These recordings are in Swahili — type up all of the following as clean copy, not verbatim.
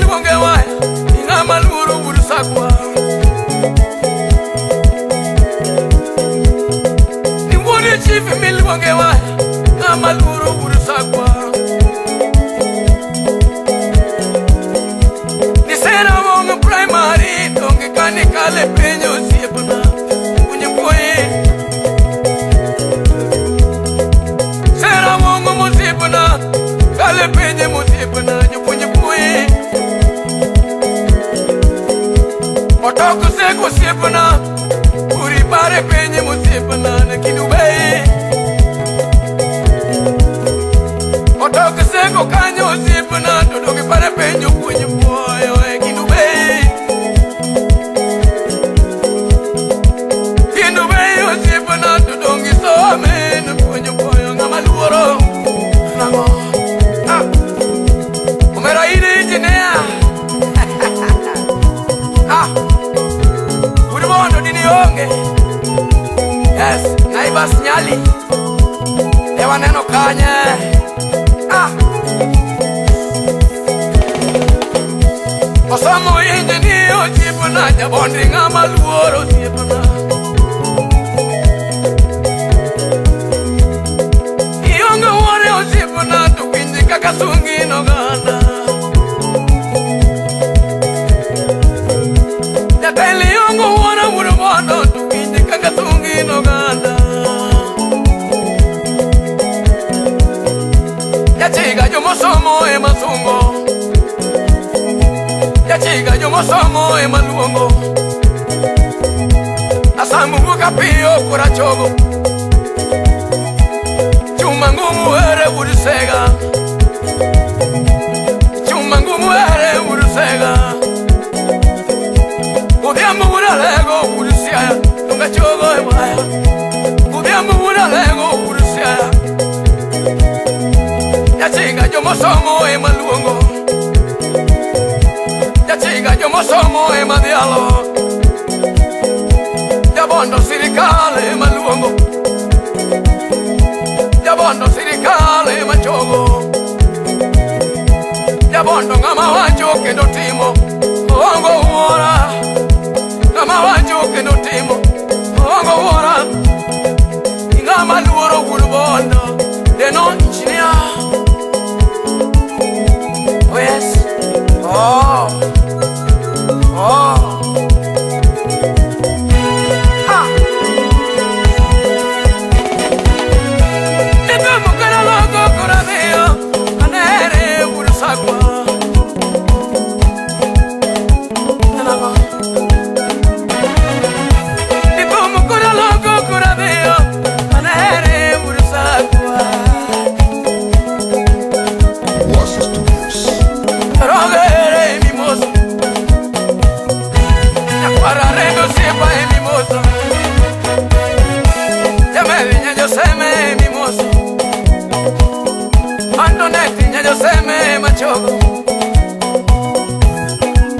milwonge waya ingama luoro burusakwa ni wori chief milwonge waya ingama luoro burusakwa ni sera wong primary donge kani kale penyo siepna kunye poe sera wong musipna kale penye musipna kunye poe otoko seko siepna uri bare penye musipna na kinube otoko seko kanyo siepna dodoge bare penyo kunye poe kinube siepna dodongi so men kunye poe ngama luoro nango umera ide jinea Uribondo dini yonge yes naibas nyali ewa neno kanye Osamo injeniyo sipuna jabondi ngama luoro sipuna Iyonge uore o sipuna tukinji kakasungi no gana Jateli yonge uore uribondo tukinji kakasungi no gana Yachiga yomosomo e masungo Yachiga yomosomo e maluongo Asamu buka piyo kura chogo Chuma ngumu ere urusega Chuma ngumu ere urusega Kudiamu uralego urusiaya Tunga chogo e waya Kudiamu uralego urusiaya Yachiga yomosomo e maluongo Yachiga yomosomo e madialo Yabondo sirikale maluongo Yabondo sirikale machogo Yabondo ngama wacho kendo timo Ongo uora Ngama wacho kendo timo Ongo uora Ngama luoro ulubondo Deno injinia Oh yes Oh Oh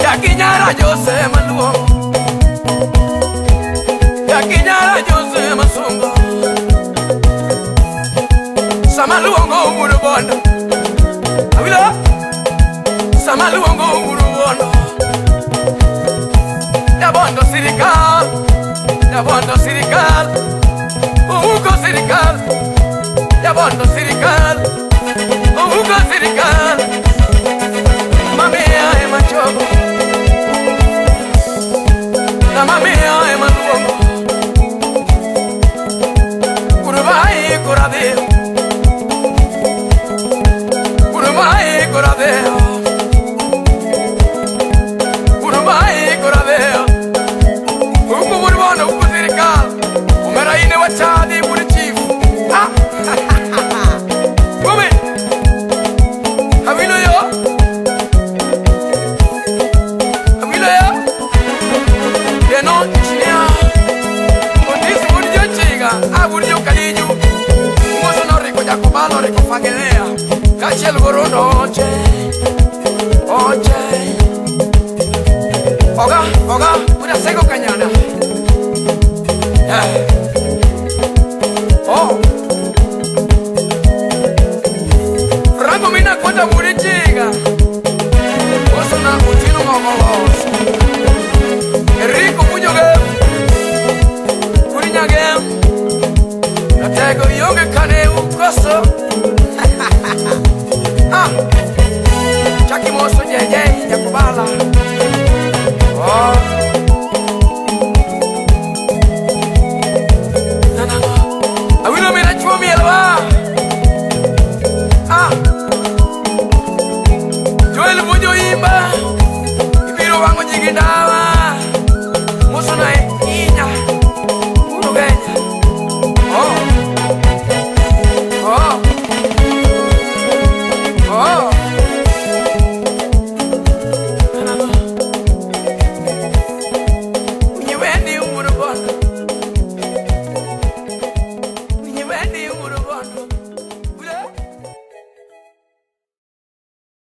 Yakinyara Jose maluongo Yakinyara Jose masungo Samaluongo urubondo Awila Samaluongo urubondo Yabondo sirikal Yabondo sirikal Ugo sirikal Yabondo sirikal Ugo sirikal Mamia e machogo La mamia e maluongo Kurumai kuradeo Kurumai kuradeo Kurumai kuradeo Uku burbono uku sirikal Umera ine wachadi buri chief Kumi Hamilo yo No, China. Ondisi buryo chiga, buryo kaliju. Moso no rico Jacobalo, rico Fagelea. Cachel goro noche, oche. Oga, una seco cañana. Oh. Rango mina cuenta muri chiga. Moso na Nigga, now